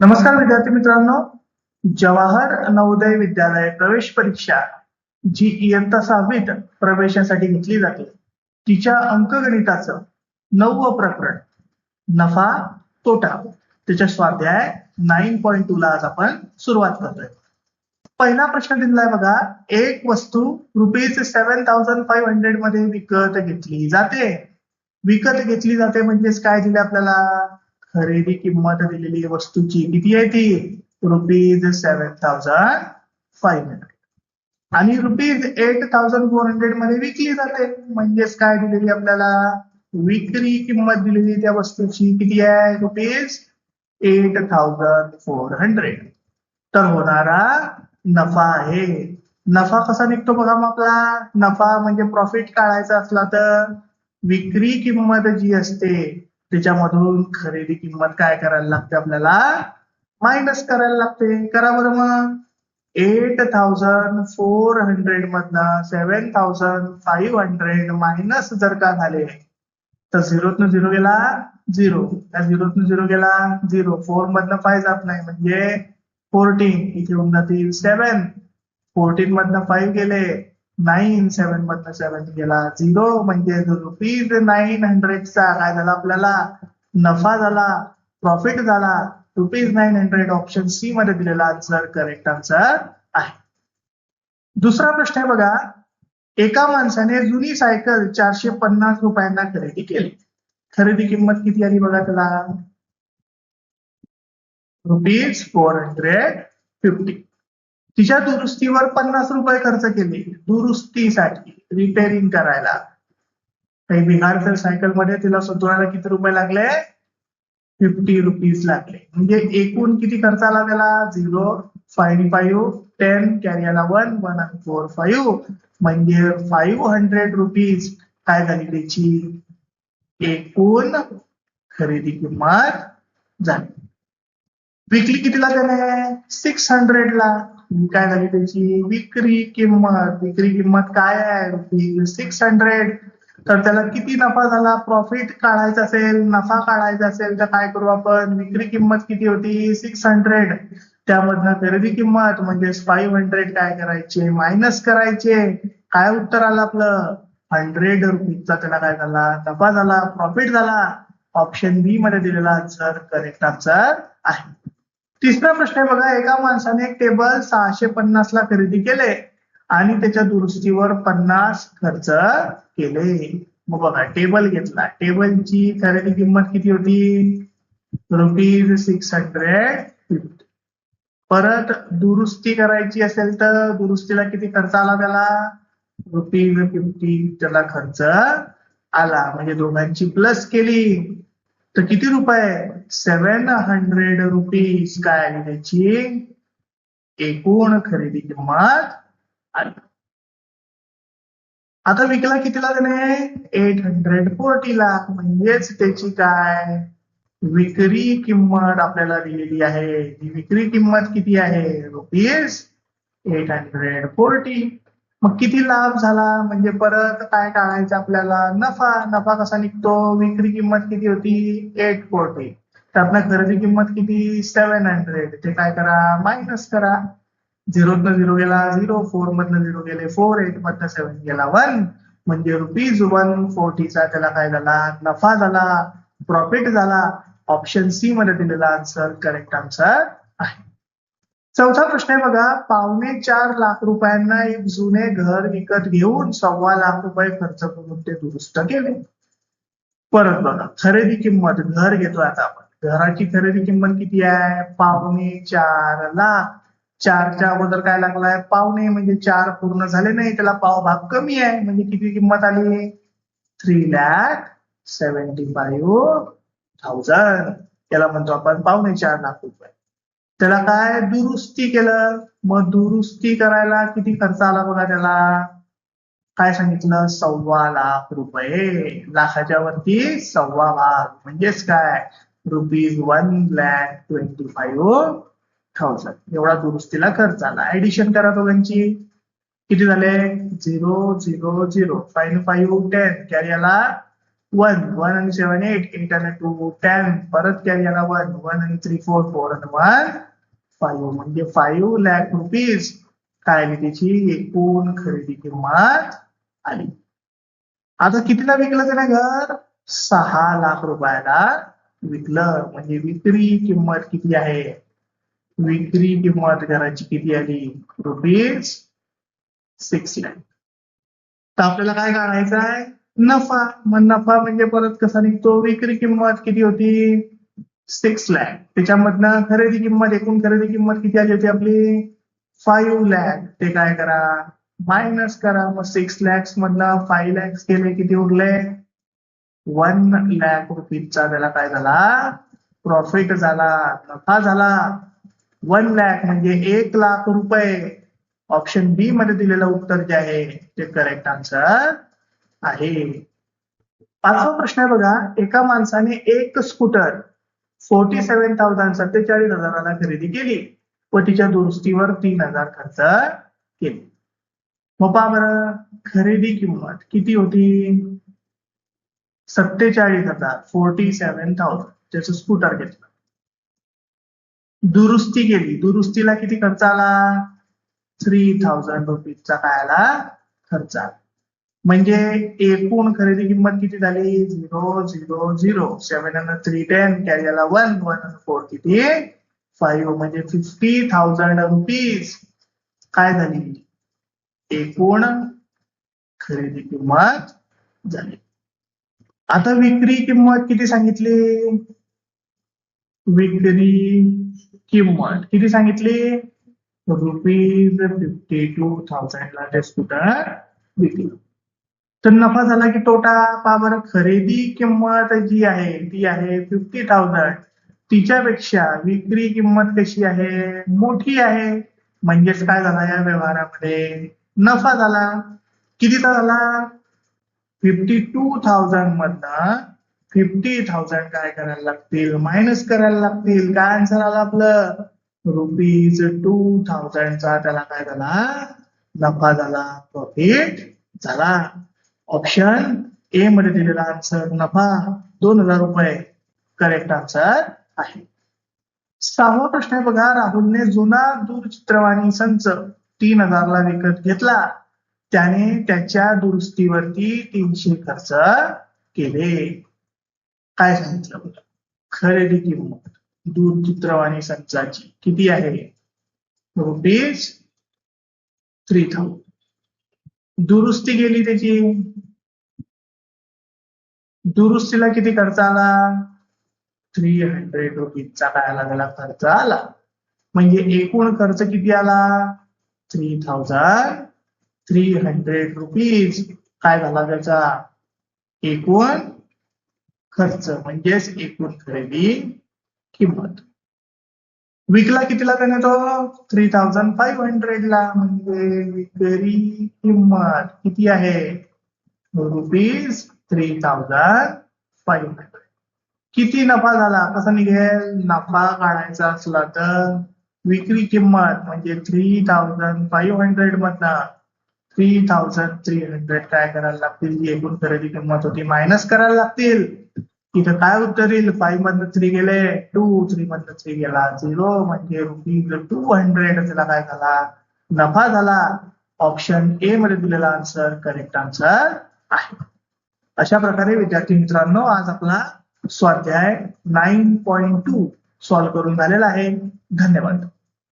नमस्कार विद्यार्थी मित्रांनो, जवाहर नवोदय विद्यालय प्रवेश परीक्षा जी इयत्ता 6वीत प्रवेशासाठी घेतली जाते तिच्या अंकगणिताचं 9वं प्रकरण नफा तोटा त्याच्या स्वाध्याय 9.2 ला आज आपण सुरुवात करतोय. पहिला प्रश्न दिलाय बघा, एक वस्तू ₹7,500 मध्ये विकत घेतली जाते. विकत घेतली जाते म्हणजेच काय दिले आपल्याला? खरेदी किंमत दिलेली वस्तूची किती आहे ती? ₹7,500 आणि ₹8,400 मध्ये विकली जाते म्हणजेच काय दिलेली आपल्याला? विक्री किंमत दिलेली त्या वस्तूची किती आहे? ₹8,400. तर होणारा नफा आहे. नफा कसा निघतो बघा मग आपला? नफा म्हणजे प्रॉफिट काढायचा असला तर विक्री किंमत जी असते त्याच्यामधून खरेदी किंमत काय करायला लागते आपल्याला? मायनस करायला लागते. करा बरं मग. 8,400 मधनं 7,500 मायनस जर का झाले तर 0तनं 0 गेला 0, त्या 0तनं 0 गेला 0, 4 मधनं 5 जात नाही म्हणजे 14, इथे होऊन जातील 7, 14 मधनं 5 गेले 9, 7 मधनं 7 गेला 0, म्हणजे ₹900 काय झाला आपल्याला? नफा झाला, प्रॉफिट झाला. ₹900 ऑप्शन सी मध्ये दिलेला आन्सर करेक्ट आन्सर आहे. दुसरा प्रश्न आहे बघा, एका माणसाने जुनी सायकल ₹450 खरेदी केली. खरेदी किंमत किती आली बघा त्याला? ₹450. तिच्या दुरुस्तीवर ₹50 खर्च केले. दुरुस्तीसाठी, रिपेअरिंग करायला. काही बिघाड सायकल मध्ये तिला सुधारायला किती रुपये लागले? ₹50 लागले. म्हणजे एकूण किती खर्च आला त्याला? 0, 5, 10, कॅरी आला 1, 1 आणि 4, 5, म्हणजे ₹500 काय झाली त्याची एकूण खरेदी किंमत झाली. विकली कितीला त्याने? 600 ला. काय झाली त्याची विक्री किंमत? विक्री किंमत काय आहे? 600. तर त्याला किती नफा झाला? प्रॉफिट काढायचा असेल, नफा काढायचा असेल तर काय करू आपण? विक्री किंमत किती होती? 600. त्यामधनं खरेदी किंमत म्हणजे 500 काय करायचे? मायनस करायचे. काय उत्तर आलं आपलं? ₹100 त्याला काय झाला? नफा झाला, प्रॉफिट झाला. ऑप्शन बी मध्ये दिलेला आन्सर करेक्ट आन्सर आहे. तिसरा प्रश्न आहे बघा, एका माणसाने एक टेबल 650 ला खरेदी केले आणि त्याच्या दुरुस्तीवर 50 खर्च केले. मग बघा, टेबल घेतला, टेबलची खरेदी किंमत किती होती? ₹650. परत दुरुस्ती करायची असेल तर दुरुस्तीला किती खर्च आला त्याला? ₹50 त्याला खर्च आला. म्हणजे दोघांची प्लस केली तर किती रुपये? ₹700 काय आली त्याची एकूण खरेदी किंमत आली. आता विकला कितीला त्याने? 840 ला. म्हणजेच त्याची काय विक्री किंमत आपल्याला दिलेली आहे. ही विक्री किंमत किती आहे? ₹840. मग किती लाभ झाला? म्हणजे परत काय काढायचं आपल्याला? नफा. नफा कसा निघतो? विक्री किंमत किती होती? 840. त्यातनं खरेदी किंमत किती? 700. ते काय करा? मायनस करा. 0तनं 0 गेला 0, 4 मधनं 0 गेले 4, 8 मधनं 7 गेला 1, म्हणजे ₹140 त्याला काय झाला? नफा झाला, प्रॉफिट झाला. ऑप्शन सी मध्ये दिलेला आन्सर करेक्ट आन्सर आहे. चौथा प्रश्न आहे बघा, ₹4.25 लाख एक जुने घर विकत घेऊन ₹1.25 लाख खर्च करून ते दुरुस्त केले. परत बघा, खरेदी किंमत, घर घेतोय आता आपण. घराची खरेदी किंमत किती आहे? ₹4.25 लाख. 4च्या अगोदर काय लागलाय? पावणे, म्हणजे 4 पूर्ण झाले नाही, त्याला पाव भाग कमी आहे, म्हणजे किती किंमत आली? ₹3,75,000. त्याला म्हणतो आपण ₹4.25 लाख. त्याला काय दुरुस्ती केलं, मग दुरुस्ती करायला किती खर्च आला बघा त्याला? काय सांगितलं? ₹1.25 लाख. लाखाच्या वरती सव्वा भाग म्हणजेच काय? ₹1,25,000 एवढा दुरुस्तीला खर्च आला. ऍडिशन करा दोघांची. किती झाले? 0, 0, 0, 5, 5, 10, कॅरी आला 1 1 आणि 7 8 8 आणि 2 10 परत कॅरी आला 1 1 आणि 3 4 4 आणि 1 5 म्हणजे 5 लाख रुपीज काय आली त्याची एकूण खरेदी किंमत आली. आता कितीला विकलं त्याने घर 6 लाख रुपयाला विकलं. म्हणजे विक्री किंमत किती आहे विक्री किंमत घराची किती आली रुपीज 6 लाख. तर आपल्याला काय काढायचं आहे नफा. मग नफा म्हणजे परत कसा निघतो विक्री किंमत किती होती 6 लाख त्याच्यामधनं खरेदी किंमत एकूण खरेदी किंमत किती आली होती आपली 5 लाख. ते काय करा मायनस करा. मग 6 लॅक्स मधनं 5 लॅक्स गेले किती उरले 1 लाख रुपीजचा त्याला काय झाला प्रॉफिट झाला नफा झाला 1 लाख म्हणजे 1 लाख रुपये. ऑप्शन बी मध्ये दिलेलं उत्तर जे आहे ते करेक्ट आन्सर आहे. 5वा प्रश्न आहे बघा एका माणसाने एक स्कूटर 47,000 खरेदी केली व तिच्या दुरुस्तीवर 3,000 खर्च केले. मग पहा बरं खरेदी किंमत किती होती 47,000 47,000 त्याचं स्कूटर घेतलं. दुरुस्ती केली दुरुस्तीला किती खर्च आला 3,000 रुपीजचा काय आला खर्च आला. म्हणजे एकूण खरेदी किंमत किती झाली 0 0 0 7 आणि 3 10 कॅरी आला 1 1 आणि 4 किती 5 म्हणजे 50,000 रुपीज काय झाली एकूण खरेदी किंमत झाली. आता विक्री किंमत किती सांगितली विक्री किंमत किती सांगितली रुपीज 52,000 ला ते स्कूटर विकलं. तर नफा झाला की तोटा पहा बरं खरेदी किंमत जी आहे ती आहे 50,000 तिच्यापेक्षा विक्री किंमत कशी आहे मोठी आहे. म्हणजेच काय झाला या व्यवहारामध्ये नफा झाला. कितीचा झाला 52,000 मधनं 50,000 काय करायला लागतील मायनस करायला लागतील. काय आन्सर आला आपलं रुपीज 2,000चा त्याला काय झाला नफा झाला प्रॉफिट झाला. ऑप्शन ए मध्ये दिलेला आन्सर नफा 2,000 रुपये करेक्ट आन्सर आहे. 6वा प्रश्न आहे बघा राहुलने जुना दूरचित्रवाणी संच 3,000 ला विकत घेतला. त्याने त्याच्या दुरुस्तीवरती 300 खर्च केले. काय सांगितलं बघा खरेदी किंमत दूरचित्रवाणी संचाची किती आहे रुपीज 3,000. दुरुस्ती केली त्याची दुरुस्तीला किती खर्च आला 300 रुपीजचा काय लागला खर्च आला. म्हणजे एकूण खर्च किती आला 3,300 रुपीज काय झाला त्याचा एकूण खर्च म्हणजेच एकूण खरेदी किंमत. विकला कितीला त्याने तो 3,500 ला. म्हणजे विक्री किंमत किती आहे रुपीज 3,500. किती नफा झाला कसा निघेल नफा काढायचा असला तर विक्री किंमत म्हणजे 3,500 मधनं 3,300 काय करायला लागतील जी एकूण खरेदी किंमत होती मायनस करायला लागतील. इथं काय उत्तर येईल 5 मधनं 3 गेले 2 3 मधनं 3 गेला 0 म्हणजे रुपीज 200 त्याला काय झाला नफा झाला. ऑप्शन ए मध्ये दिलेला आन्सर करेक्ट आन्सर आहे. अशा प्रकारे विद्यार्थी मित्रांनो आज आपला स्वाध्याय 9.2 सॉल्व्ह करून झालेला आहे. धन्यवाद.